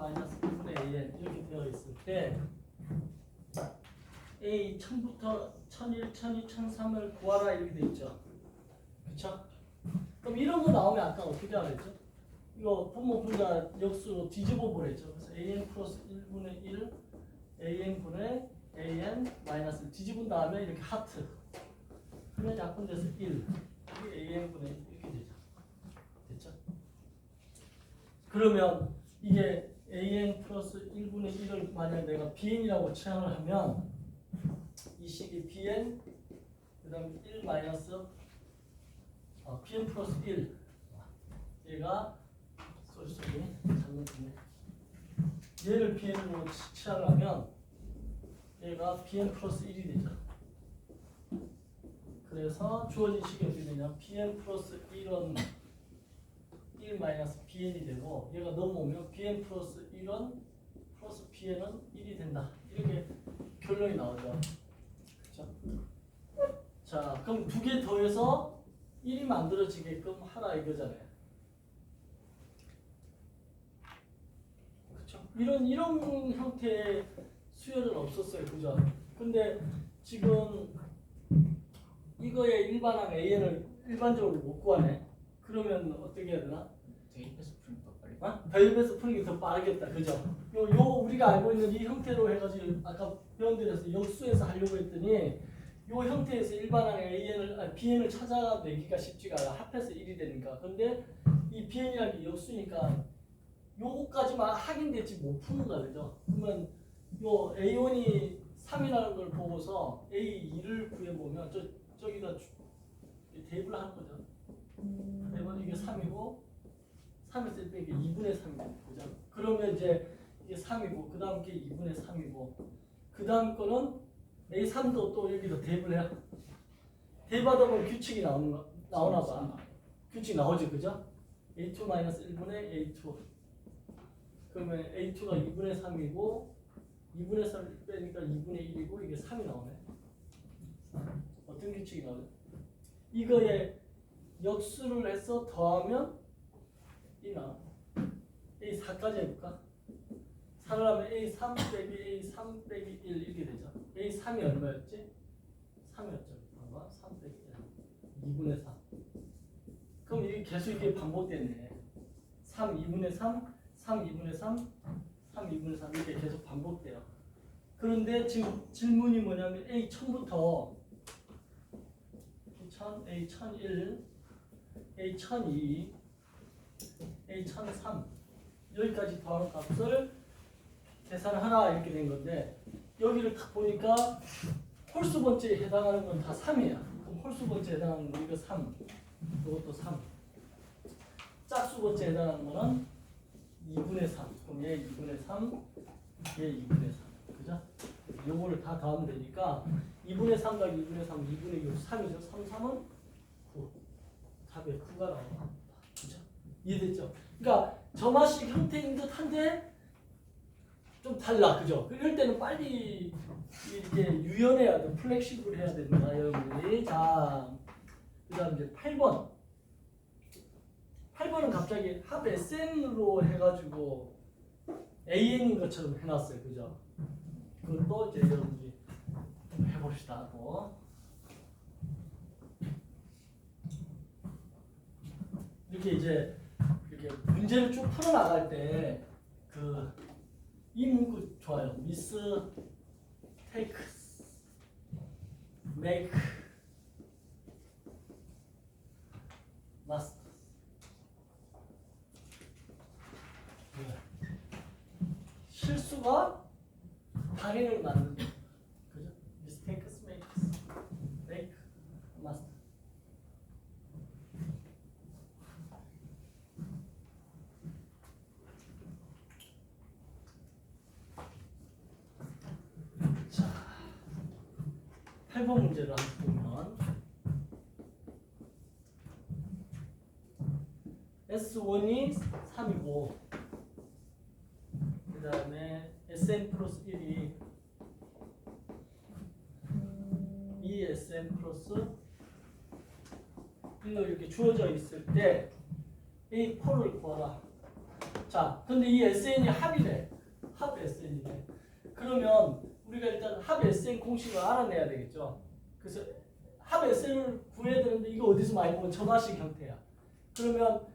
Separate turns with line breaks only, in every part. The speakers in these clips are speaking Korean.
마이너스 1분의 AN 이렇게 되어 있을 때 A 1000부터 1001, 1002, 1003을 구하라 이렇게 돼 있죠. 그쵸? 그럼 이런 거 나오면 아까 어떻게 하랬죠? 이거 분모 분자 역수로 뒤집어 보랬죠. 그래서 AN 플러스 1분의 1 AN분의 AN 마이너스 뒤집은 다음에 이렇게 하트 그러면 약분돼서 1 이게 AN분의 1 이렇게 되죠. 됐죠? 그러면 이게 AN 플러스 1분의 1을 만약 내가 BN이라고 취향을 하면 이 식이 BN 그 다음에 1 마이너스 BN 플러스 1 얘가 쏘리 잘못했네. 얘를 BN으로 취향을 하면 얘가 BN 플러스 1이 되죠. 그래서 주어진 식이 어떻게 되냐? BN 플러스 1은 1 마이너스 BN이 되고 얘가 넘어오면 BN 플러스 1은 플러스 BN은 1이 된다. 이렇게 결론이 나오죠. 그렇죠? 자, 그럼 두 개 더해서 1이 만들어지게끔 하라 이거잖아요. 그렇죠? 이런 형태의 수열은 없었어요. 그죠? 근데 지금 이거의 일반항 AN을 일반적으로 못 구하네. 그러면 어떻게 해야 되나?
대입해서 풀면 더 빨리.
대입해서 푸는 게 더 빠르겠다. 그죠? 요 우리가 알고 있는 이 형태로 해가지고 아까 배운들에서 역수에서 하려고 했더니 요 형태에서 일반항 AN을 BN을 찾아내기가 쉽지가 않아. 합해서 1이 되니까. 근데 이 BN이라는 게 역수니까 요거까지만 확인됐지 못 푸는 거야. 그죠? 그러면 요 A1이 3이라는 걸 보고서 A2를 구해보면 저기다 대입을 하는 거죠. 대입은 이게 3이고 3에서 1 빼기 2분의 3이고 그죠? 그러면 이제 이게 3이고 그 다음 게 2분의 3이고 그 다음 거는 A3도 또 여기서 대입을 해야 대입하다 보면 규칙이 나오나 봐. 규칙 나오지 그죠? A2-1분의 A2 그러면 A2가 2분의 3이고 2분의 3을 빼니까 2분의 1이고 이게 3이 나오네. 어떤 규칙이 나오죠? 이거에 역수를 해서 더하면 이 나와. A4까지 해볼까? 4를 하면 A3 빼기 A3 빼기 1 이렇게 되죠. A3이 얼마였지? 3이었죠. 봐봐. 3 빼기 1. 2분의 3. 그럼 이게 계속 이게 반복되네. 3, 2분의 3, 3, 2분의 3, 3, 2분의 3 이렇게 계속 반복돼요. 그런데 지금 질문이 뭐냐면 A1000부터 A1001, A1002, A1003 여기까지 더하는 값을 계산하라 이렇게 된 건데 여기를 딱 보니까 홀수 번째에 해당하는 건 다 3이야. 그럼 홀수 번째에 해당하는 거 이거 3, 이것도 3. 짝수 번째에 해당하는 거는 2분의 3. 그럼 얘 2분의 3, 얘 2분의 3. 그죠? 요거를 다 더하면 되니까 2분의 3 더하기 2분의 3, 2분의 6, 3이죠. 3, 3은 9. 답에 9가 나옵니다. 그죠? 이해됐죠? 그러니까 점화식 형태인 듯 한데 좀 달라. 그죠? 이럴 때는 빨리 이렇게 유연해야 돼. 플렉시블 해야 됩니다. 여러분들이. 자, 그 다음 이제 8번. 8번은 갑자기 합 SN으로 해가지고 AN인 것처럼 해놨어요. 그죠? 그것도 이제 여러분들이 좀 해봅시다. 또. 이렇게 이제 이렇게 문제를 쭉 풀어나갈 때 이 문구 좋아요. Miss, take, make, must. 실수가 당연을 만든다. 그죠? Mistakes, makes, make, must. 자, 8번 문제를 한번 보면 S1이 3이고 그 다음에 SN 플러스 1이 2SN 플러스 1로 이렇게 주어져 있을 때 A4를 구하라. 자, 근데 이 SN이 합이래. 합 SN이래. 그러면 우리가 일단 합 SN 공식을 알아내야 되겠죠. 그래서 합 SN을 구해야 되는데 이거 어디서 많이 보면 점화식 형태야. 그러면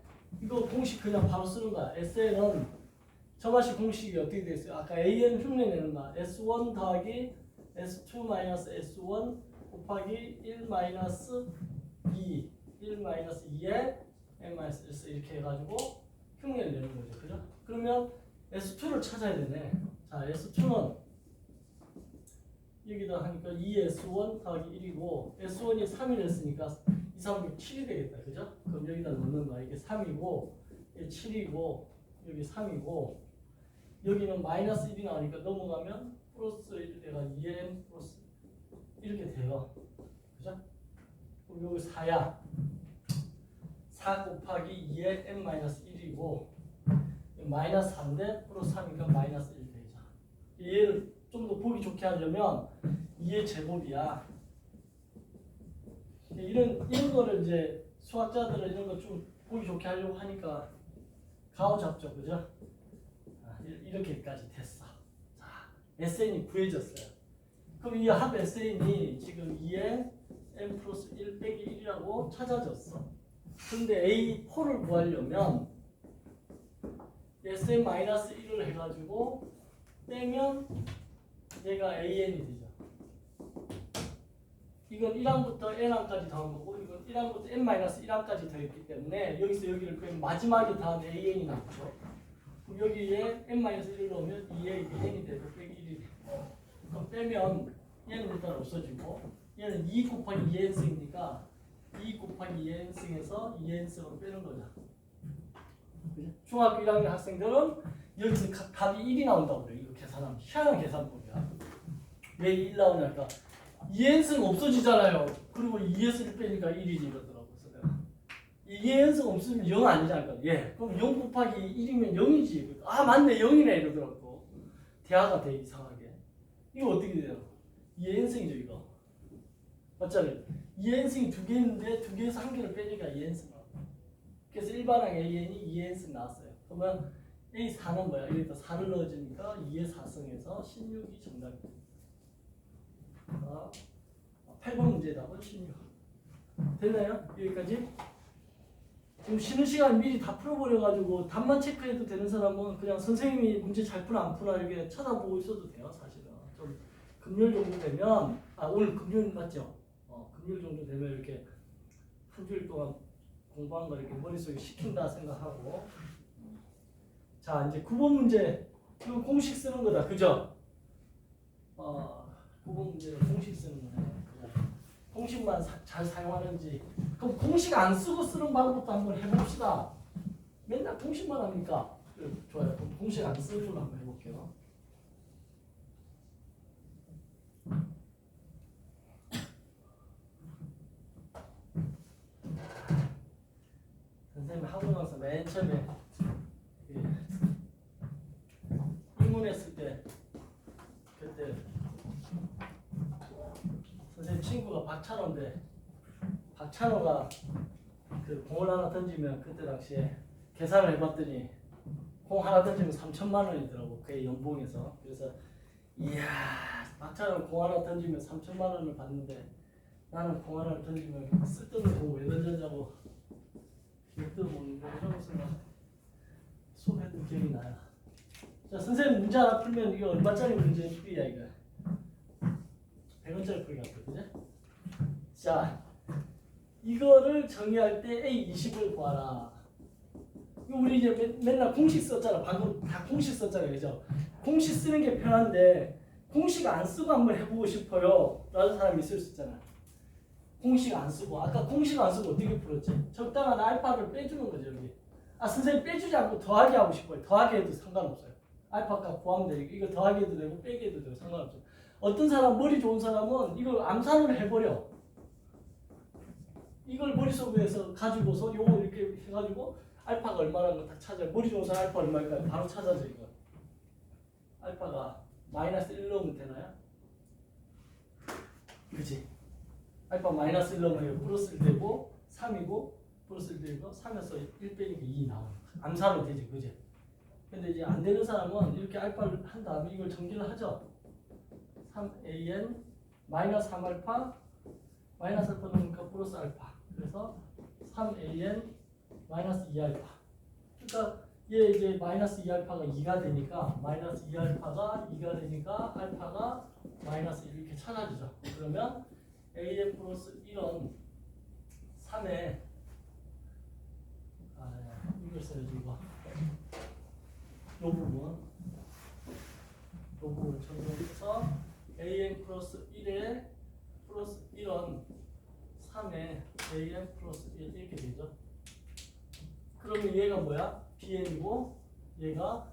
이거 공식 그냥 바로 쓰는 거야. SN은 점화식 공식이 어떻게 돼 있어요? 아까 AN 흉내내는 거. S1 더하기 S2 마이너스 S1 곱하기 1 마이너스 2 1 마이너스 2에 n 마이너스 1 이렇게 해가지고 흉내를 내는 거죠. 그죠? 그러면 S2를 찾아야 되네. 자, S2는 여기다 하니까 2S1 더하기 1이고 S1이 3이 됐으니까 2, 3, 6, 7이 되겠다. 그죠? 그럼 여기다 넣는 거야. 이게 3이고 이게 7이고 여기 3이고 여기는 마이너스 1이 나오니까 넘어가면 플러스 1 내가 2n 플러스 이렇게 돼요. 그죠? 그럼 여기 4야. 4 곱하기 2에 n 마이너스 1이고 마이너스 4인데 플러스 3이니까 마이너스 1 되죠. 얘를 좀 더 보기 좋게 하려면 2의 제곱이야. 이런 거를 이제 수학자들은 이런 거 좀 보기 좋게 하려고 하니까 가오 잡죠, 그죠? 이렇게까지 됐어. 자, SN이 구해졌어요. 그럼 이 합 SN이 지금 2에 n 플러스 1 빼기 1이라고 찾아졌어. 근데 A4를 구하려면 SN-1을 해가지고 빼면 얘가 AN이 되죠. 이건 1항부터 n항까지 더한 거고 이건 1항부터 n-1항까지 더했기 때문에 여기서 여기를 빼면 마지막에 더한 AN이 나오죠. 그럼 여기에 n-1을 넣으면 2에 이게 n이 되고 빼기 1이 되고 그럼 빼면 얘는 일단 없어지고 얘는 2 곱하기 2n승이니까 2 곱하기 2n승에서 2n승으로 빼는 거죠. 중학교 1학년 학생들은 여기서 답이 1이 나온다고 그래요. 이거 계산하면 희한한 계산법이야. 왜 1 나오냐니까 2n승 없어지잖아요. 그리고 2s를 빼니까 1이지 이러더라고. 그래서 내가 2n승 없으면 0 아니잖아요. 예. 그럼 0 곱하기 1이면 0이지. 아 맞네 0이네 이러더라고. 대화가 돼 이상하게. 이거 어떻게 돼요? 2n승이죠 이거. 맞잖아요. 2n승이 두 개 있는데 두 개에서 한 개를 빼니까 2n승 나와요. 그래서 일반항 AN이 2n승 나왔어요. 그러면 A4는 뭐야? 여기다 4를 넣어주니까 2의 4승에서 16이 정답입니다. 8번 문제의 답은 16. 됐나요? 여기까지? 지금 쉬는 시간 미리 다 풀어버려가지고 답만 체크해도 되는 사람은 그냥 선생님이 문제 잘 푸나 안 푸나 이렇게 찾아보고 있어도 돼요. 사실은 좀 금요일 정도 되면 오늘 금요일 맞죠? 금요일 정도 되면 이렇게 한 주일 동안 공부한 거 이렇게 머릿속에 식힌다 생각하고 자 이제 9번 문제 이거 공식 쓰는 거다 그죠? 9번 문제는 공식 쓰는 거네 그죠? 공식만 잘 사용하는지 그럼 공식 안 쓰고 쓰는 방법도 한번 해봅시다. 맨날 공식만 합니까? 좋아요. 그럼 공식 안 쓰는 걸로 한번 해볼게요. 선생님 하고 나서 맨 처음에 입문했을 때 그때 선생님 친구가 박찬호인데 박찬호가 그 공을 하나 던지면 그때 당시에 계산을 해봤더니 공 하나 던지면 3천만 원이더라고 그의 연봉에서. 그래서 이야 박찬호 공 하나 던지면 3천만 원을 받는데 나는 공 하나 던지면 쓸데없는 공 왜 던졌냐고 기억도 모르는데 이러면서 막 수업했던 기억이 나요. 자 선생님 문제 하나 풀면 이게 얼마짜리 문제 풀이야 이거 100원짜리 풀이 같아 그죠? 자 이거를 정의할 때 A20을 구하라. 이거 우리 이제 맨날 공식 썼잖아. 방금 다 공식 썼잖아요 그죠? 공식 쓰는 게 편한데 공식 안 쓰고 한번 해보고 싶어요 라는 사람이 있을 수 있잖아. 공식 안 쓰고 아까 공식 안 쓰고 어떻게 풀었지? 적당한 알파를 빼주는 거죠 여기. 선생님 빼주지 않고 더하기 하고 싶어요. 더하기 해도 상관없어요. 알파 값 구하면 되니까 이거 더하기 해도 되고 빼기 해도 되고 상관없어요. 어떤 사람 머리 좋은 사람은 이걸 암산을 해버려. 이걸 머릿속에서 가지고서 요거 이렇게 해가지고 알파가 얼마라는 거 다 찾아요. 머리 좋은 사람 알파 얼마일까요? 바로 찾아져 이거. 알파가 마이너스 1 넣으면 되나요? 그치? 알파 마이너스 1 넣으면 플러스 1 되고 3이고 플러스 1 되고 3에서 1 빼니까 2 나오는 거야. 암산은 되지 그지? 근데 이제 안 되는 사람은 이렇게 알파를 한 다음에 이걸 전기를 하죠. 3an 마이너스 3알파 마이너스 알파 넣으니까 플러스 알파. 그래서 3an 마이너스 2알파. 그러니까 얘 이제 마이너스 2알파가 2가 되니까 마이너스 2알파가 2가 되니까 알파가 마이너스 1 이렇게 찾아지죠. 그러면 an 플러스 1은 3에 이걸 써야지 이거. 요 부분을 적용해서 an 플러스 1에 플러스 1은 3에 an 플러스 1 이렇게 되죠. 그러면 얘가 뭐야? bn이고 얘가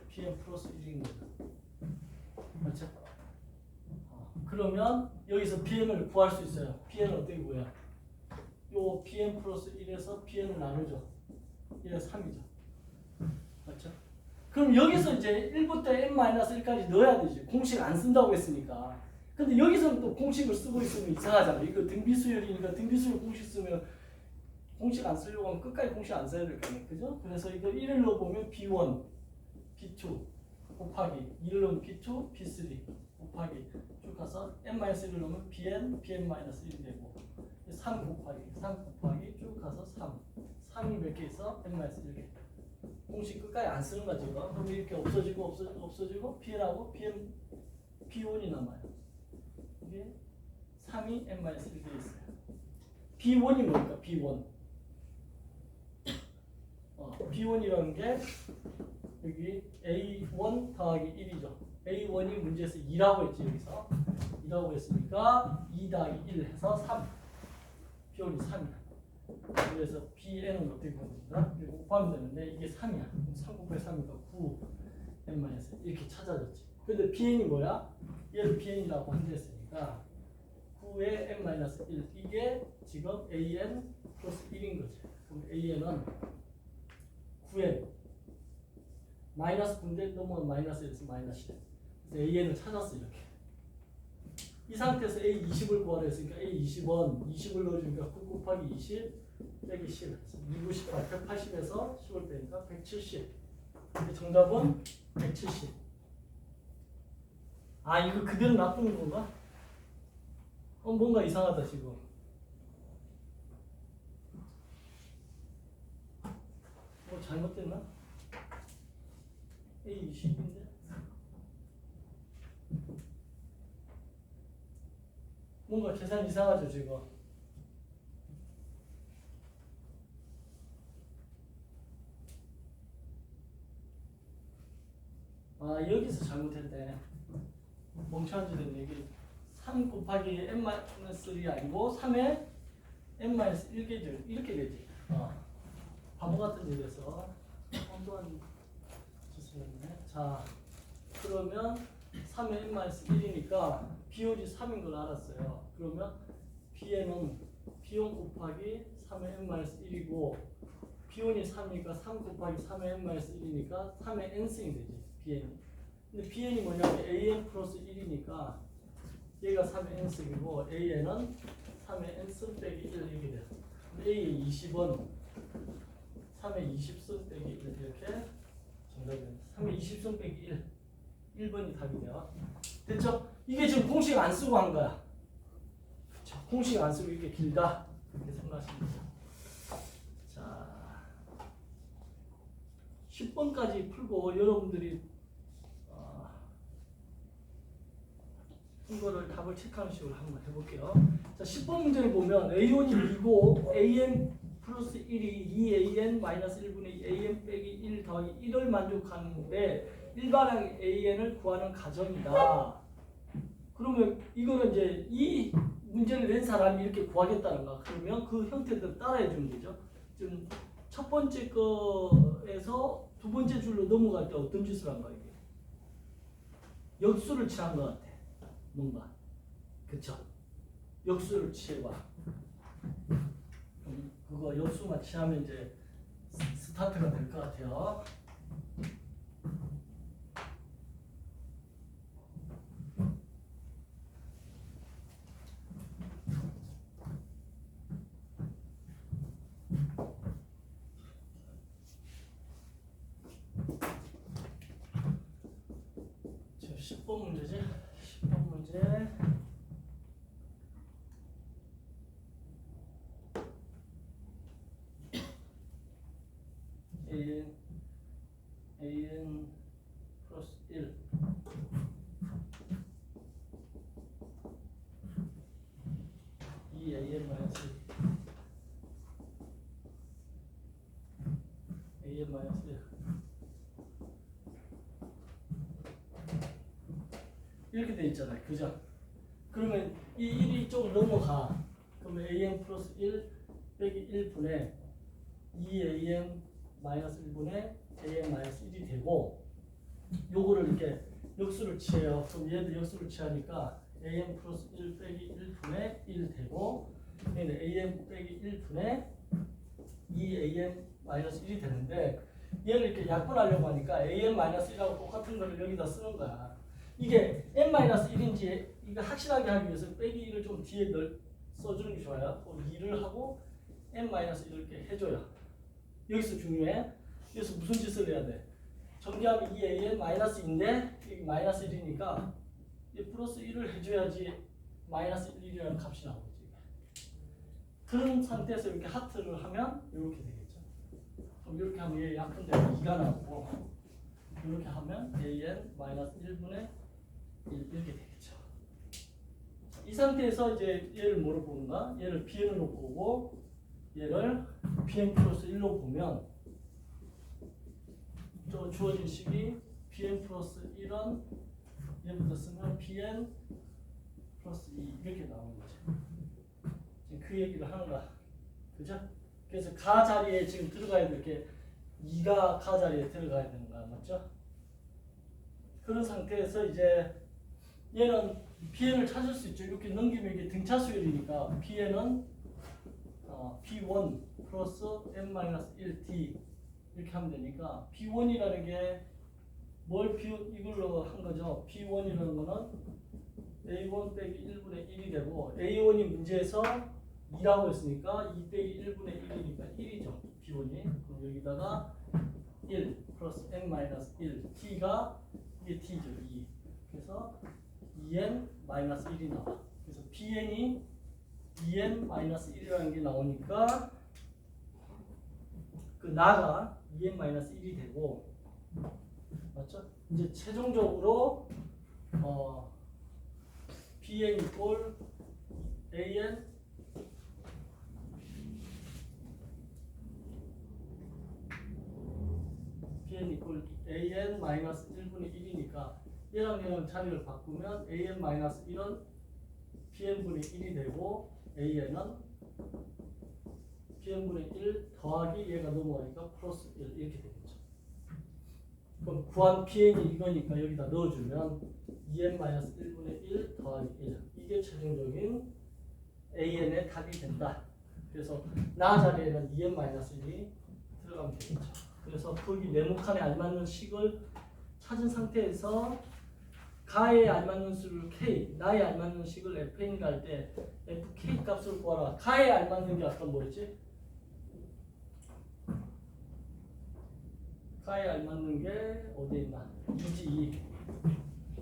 bn 플러스 1인 거죠. 맞죠? 그러면 여기서 bn을 구할 수 있어요. bn은 어떻게 구해요? 요 bn 플러스 1에서 bn을 나누죠. 얘가 3이죠. 맞죠? 그럼 여기서 이제 1부터 n-1까지 넣어야 되지. 공식 안 쓴다고 했으니까. 근데 여기서는 또 공식을 쓰고 있으면 이상하잖아. 이거 등비수열이니까 등비수열 공식 쓰면 공식 안 쓰려고 하면 끝까지 공식 안 써야 될 거 아니에요. 그죠? 그래서 이거 1을 넣어보면 b1, b2 곱하기 2를 넣으면 b2, b3 곱하기 쭉 가서 n-1을 넣으면 bn, bn-1이 되고 3 곱하기 쭉 가서 3이 몇 개 있어? n-1개. 공식 끝까지 안 쓰는 거지 이거. 그럼 이렇게 없어지고 bn하고 b1이 남아요. 이게 3이 n-1개 있어요. b1이 뭐니까 b1. b1이라는 게 여기 a1 더하기 1이죠. a1이 문제에서 2라고 했지 여기서. 2라고 했으니까 2 더하기 1 해서 3. b1이 3이야. 그래서 bn은 어떻게 보는가? 이거 곱하면 되는데 이게 3이야. 3 곱하기 3이니까 9 n-1 이렇게 찾아졌지. 근데 bn이 뭐야? 얘를 bn이라고 한댔으니까 9의 n-1 이게 지금 an 플러스 1인 거지. 그럼 an은 9n 마이너스 9인데 넘어가면 마이너스에서 마이너스 1. 그래서 an을 찾았어 이렇게. 이 상태에서 A20을 구하라 했으니까 A20은 20을 넣어주니까 9 곱하기 20 빼기 10 298, 180에서 10을 빼니까 170. 정답은 170. 아 이거 그대로 놔두는 건가? 뭔가 이상하다 지금. 뭐 잘못됐나? A20인데? 뭔가 계산 이상하죠 지금. 아 여기서 잘못했네. 멍청한 짓 했네. 이게 3 곱하기 n-1이 아니고 3에 n-1개죠. 이렇게 되지. 바보 같은 짓에서 혼돈한 짓을 했네. 자 그러면 3에 n-1이니까 b1이 3인 걸 알았어요. 그러면 bn은 b1 곱하기 3의 n-1이고 b1이 3이니까 3 곱하기 3의 n-1이니까 3의 n승이 되지. bn이. 근데 bn이 뭐냐면 an 플러스 1이니까 얘가 3의 n승이고 an은 3의 n승 빼기 1 이렇게 돼요. a의 20은 3의 20승 빼기 1 이렇게 정답입니다. 3의 20승 빼기 1. 1번이 답이 돼요. 됐죠? 이게 지금 공식 안 쓰고 한 거야. 그쵸? 공식 안 쓰고 이렇게 길다. 이렇게 생각하시면 돼요. 자, 10번까지 풀고 여러분들이 이거를 답을 체크하는 식으로 한번 해볼게요. 자, 10번 문제를 보면 A1이 2고 AN 플러스 1이 2AN 마이너스 1분의 2 AN 빼기 1 더하기 1을 만족하는데 일반항 AN을 구하는 가정이다. 그러면 이거는 이제 이 문제를 낸 사람이 이렇게 구하겠다는 거야. 그러면 그 형태대로 따라해 주면 되죠. 지금 첫 번째 거에서 두 번째 줄로 넘어갈 때 어떤 짓을 한 거야 이게? 역수를 취한 것 같아. 뭔가. 그쵸? 역수를 취해봐. 그거 역수만 취하면 이제 스타트가 될 것 같아요. 10번 문제지? 10번 문제. an 플러스 1 2an 마이너스 1 an 마이너스 1 이렇게 돼 있잖아요. 그죠? 그러면 이 1이 이쪽으로 넘어가. 그러면 an 플러스 1 빼기 1분의 2an 마이너스 1분의 an 마이너스 1이 되고, 요거를 이렇게 역수를 취해요. 그럼 얘도 역수를 취하니까 an 플러스 1 빼기 1분의 1 되고, 얘는 an 빼기 1분의 2an 마이너스 1이 되는데, 얘를 이렇게 약분하려고 하니까 an 마이너스 1하고 똑같은 거를 여기다 쓰는 거야. 이게 n-1인지 이거 확실하게 하기 위해서 빼기 1을 좀 뒤에 써주는 게 좋아요. 2를 하고 n-1을 이렇게 해줘요. 여기서 중요해. 그래서 무슨 짓을 해야 돼? 정리하면 2an 마이너스 2인데 여기 마이너스 1이니까 이 플러스 1을 해줘야지 마이너스 1이라는 값이 나오지. 그런 상태에서 이렇게 하트를 하면 이렇게 되겠죠. 그럼 이렇게 하면 얘 약분되고 2가 나오고, 이렇게 하면 an 마이너스 1분의 1 이렇게 되겠죠. 이 상태에서 이제 얘를 뭐로 보는가? 얘를 bn으로 보고 얘를 bn 플러스 1로 보면 저 주어진 식이 bn 플러스 1은 얘부터 쓰면 bn 플러스 2 이렇게 나오는 거죠. 지금 그 얘기를 하는 거야. 그죠? 그래서 가 자리에 지금 들어가야 될 게 2가 가 자리에 들어가야 되는 거야. 맞죠? 그런 상태에서 이제 얘는 bn을 찾을 수 있죠. 이렇게 넘기면 이게 등차 수열이니까 bn은 b1 플러스 n-1t 이렇게 하면 되니까 b1이라는 게 뭘 이걸로 한 거죠. b1이라는 거는 a1 빼기 1분의 1이 되고, a1이 문제에서 2라고 했으니까 2 빼기 1분의 1이니까 1이죠. b1이. 그럼 여기다가 1 플러스 n-1 t가 이게 t죠. 2. 그래서 2n 마이너스 1이 나와. 그래서 bn이 2n 마이너스 1이라는 게 나오니까 그 나가 2n 마이너스 1이 되고, 맞죠? 이제 최종적으로 bn 이꼴 an bn 이꼴 an 마이너스 1분의 1이니까 얘랑 얘랑 자리를 바꾸면 an 마이너스 1은 bn분의 1이 되고, an은 bn분의 1 더하기 얘가 넘어가니까 플러스 1 이렇게 되겠죠. 그럼 구한 bn이 이거니까 여기다 넣어주면 2n 마이너스 1분의 1 더하기 1 이게 최종적인 an의 답이 된다. 그래서 나 자리에는 2n 마이너스 1이 들어가면 되겠죠. 그래서 거기 네모칸에 알맞는 식을 찾은 상태에서 가에 알맞는 수를 k, 나에 알맞는 식을 fn이라 할 때 fk 값을 구하라. 가에 알맞는 게 아까 뭐였지? 가에 알맞는 게 어디에 있나? 2지.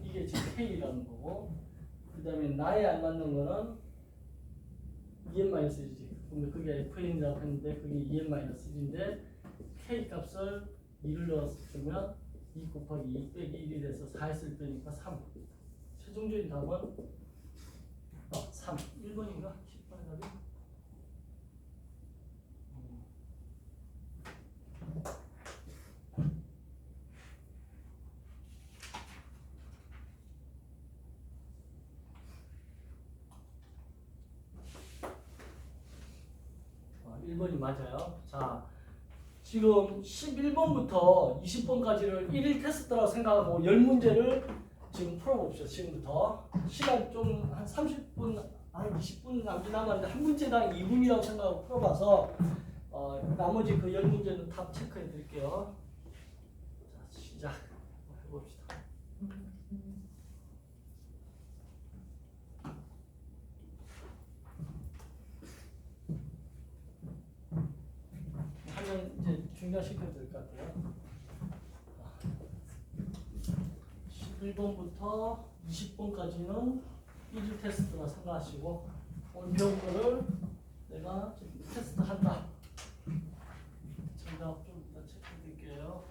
이게 지금 k라는 거고, 그 다음에 나에 알맞는 거는 2n-1이지. 근데 그게 fn이라고 했는데 그게 2n-1인데 k 값을 2를 넣었으면 2 곱하기 2 빼기 1이 돼서 4했을 때니까 3. 최종적인 답은 3. 1번인가? 10번의 답이? 아, 1번이 맞아요. 자, 지금 11번부터 20번까지를 1일 테스트라고 생각하고 10문제를 지금 풀어봅시다. 지금부터 시간 좀 한 30분, 한 20분 남았는데 한 문제당 2분이라고 생각하고 풀어봐서 나머지 그 10문제는 답 체크해 드릴게요. 자, 시작 해봅시다. 하면 이제 중단시켜야 될 것 같아요. 1번부터 20번까지는 1일 테스트나 참가하시고 오늘 배운 거를 내가 지금 테스트 한다. 정답 좀 이따 체크해 드릴게요.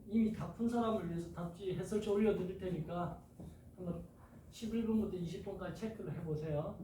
이미 다 푼 사람을 위해서 답지 해설지 올려드릴 테니까 한번 11번부터 20번까지 체크를 해보세요.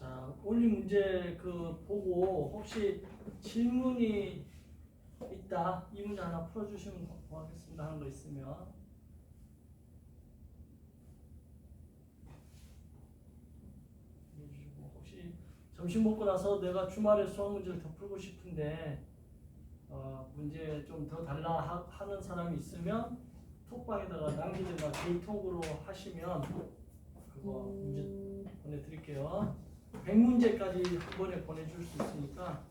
자, 올린 문제 보고 혹시 질문이 있다. 이 문제 하나 풀어주시면 고맙겠습니다. 하는 거 있으면. 혹시 점심 먹고 나서 내가 주말에 수학 문제를 더 풀고 싶은데 문제 좀 더 달라 하는 사람이 있으면 톡방에다가 남기든가 개인톡으로 하시면 그거 문제 보내드릴게요. 100문제까지 한 번에 보내줄 수 있으니까.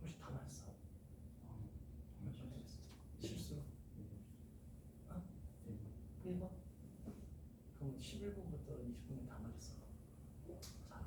혹시 다 맞았어? 실수? 1번? 그럼 11분부터 20분은 다 맞았어. 자,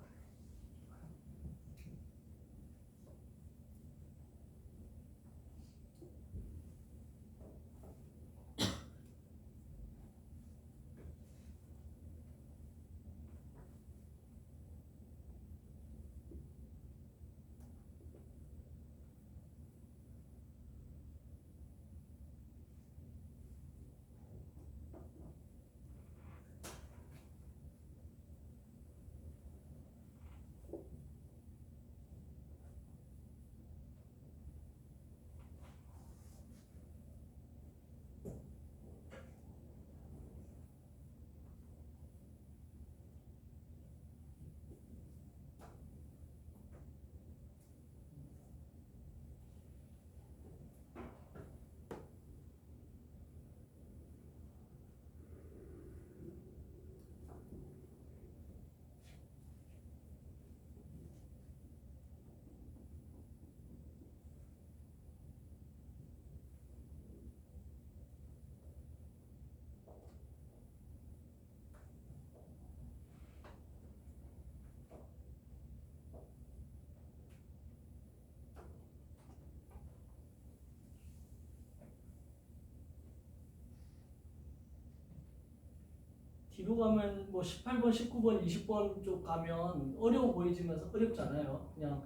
뒤로 가면 뭐 18번, 19번, 20번 쪽 가면 어려워 보이지면서 어렵잖아요. 그냥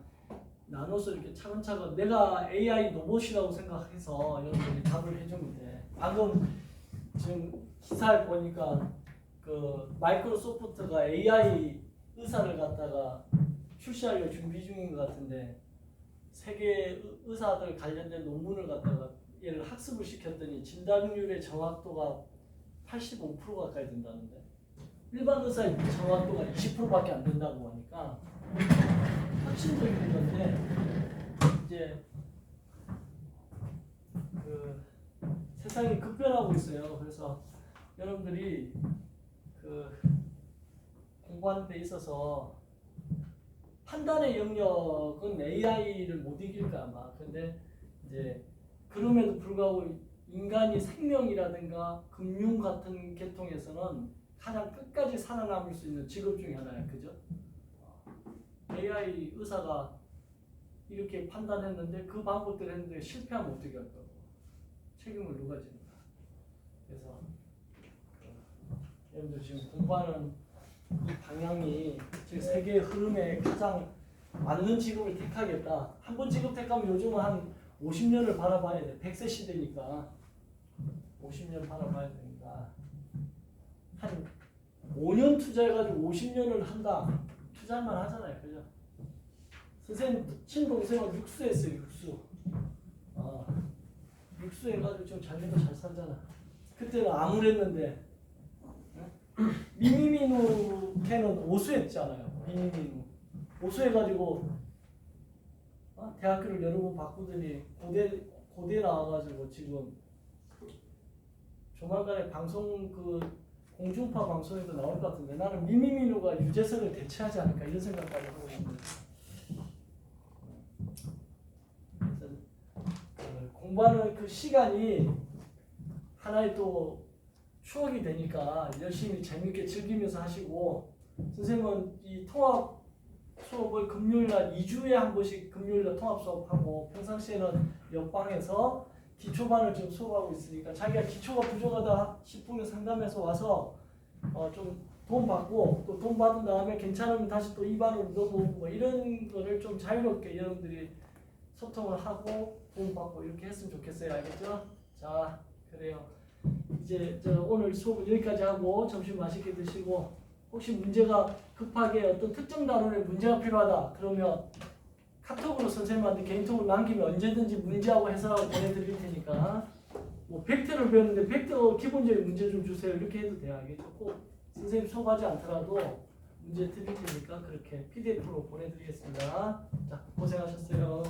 나눠서 이렇게 차근차근 내가 AI 로봇이라고 생각해서 여러분들이 답을 해주면 돼. 방금 지금 기사를 보니까 그 마이크로소프트가 AI 의사를 갖다가 출시하려 준비 중인 것 같은데 세계 의사들 관련된 논문을 갖다가 얘를 학습을 시켰더니 진단률의 정확도가 85% 가까이 된다는데 일반 의사의 정확도가 20%밖에 안 된다고 하니까 혁신적인 건데 이제 그 세상이 급변하고 있어요. 그래서 여러분들이 그 공부하는 데 있어서 판단의 영역은 AI를 못 이길까 아마. 근데 이제 그럼에도 불구하고 인간이 생명이라든가 금융 같은 계통에서는 가장 끝까지 살아남을 수 있는 직업 중에 하나야. 그죠? AI 의사가 이렇게 판단했는데 그 방법대로 했는데 실패하면 어떻게 할 거고. 책임을 누가 지는가. 그래서 여러분들 지금 공부하는 이 방향이 지금 세계의 흐름에 가장 맞는 직업을 택하겠다. 한 번 직업 택하면 요즘은 한 50년을 바라봐야 돼. 100세 시대니까 50년 바라봐야 되니까 한 5년 투자해가지고 50년을 한다. 투자만 하잖아요. 그죠? 선생님 친동생은 육수했어요. 육수 해가지고 좀 자기도 잘 살잖아. 그때는 암울했는데 미니미누 걔는 오수했잖아요. 미니미누 오수해가지고 대학교를 여러 번 바꾸더니 고대 나와가지고 지금 조만간에 방송 공중파 방송에도 나올 것 같은데 나는 미니미누가 유재석을 대체하지 않을까 이런 생각까지 하고 있는데 그래서 공부하는 그 시간이 하나의 또 추억이 되니까 열심히 재밌게 즐기면서 하시고 선생님은 이 통합 수업을 금요일날 2주에 한 번씩 금요일날 통합 수업하고 평상시에는 옆방에서 기초반을 좀 수업하고 있으니까 자기가 기초가 부족하다 싶으면 상담해서 와서 좀 돈 받고 또 돈 받은 다음에 괜찮으면 다시 또 2반으로 넘어오고 뭐 이런 거를 좀 자유롭게 여러분들이 소통을 하고 돈 받고 이렇게 했으면 좋겠어요. 알겠죠? 자, 그래요. 이제 저 오늘 수업은 여기까지 하고 점심 맛있게 드시고 혹시 문제가 급하게 어떤 특정 단원에 문제가 필요하다 그러면 카톡으로 선생님한테 개인톡으로 남기면 언제든지 문제하고 해설하고 보내드릴 테니까 뭐 벡터를 배웠는데 벡터 기본적인 문제 좀 주세요 이렇게 해도 돼요. 알겠죠? 꼭 선생님 수업하지 않더라도 문제 드릴 테니까 그렇게 PDF로 보내드리겠습니다. 자, 고생하셨어요.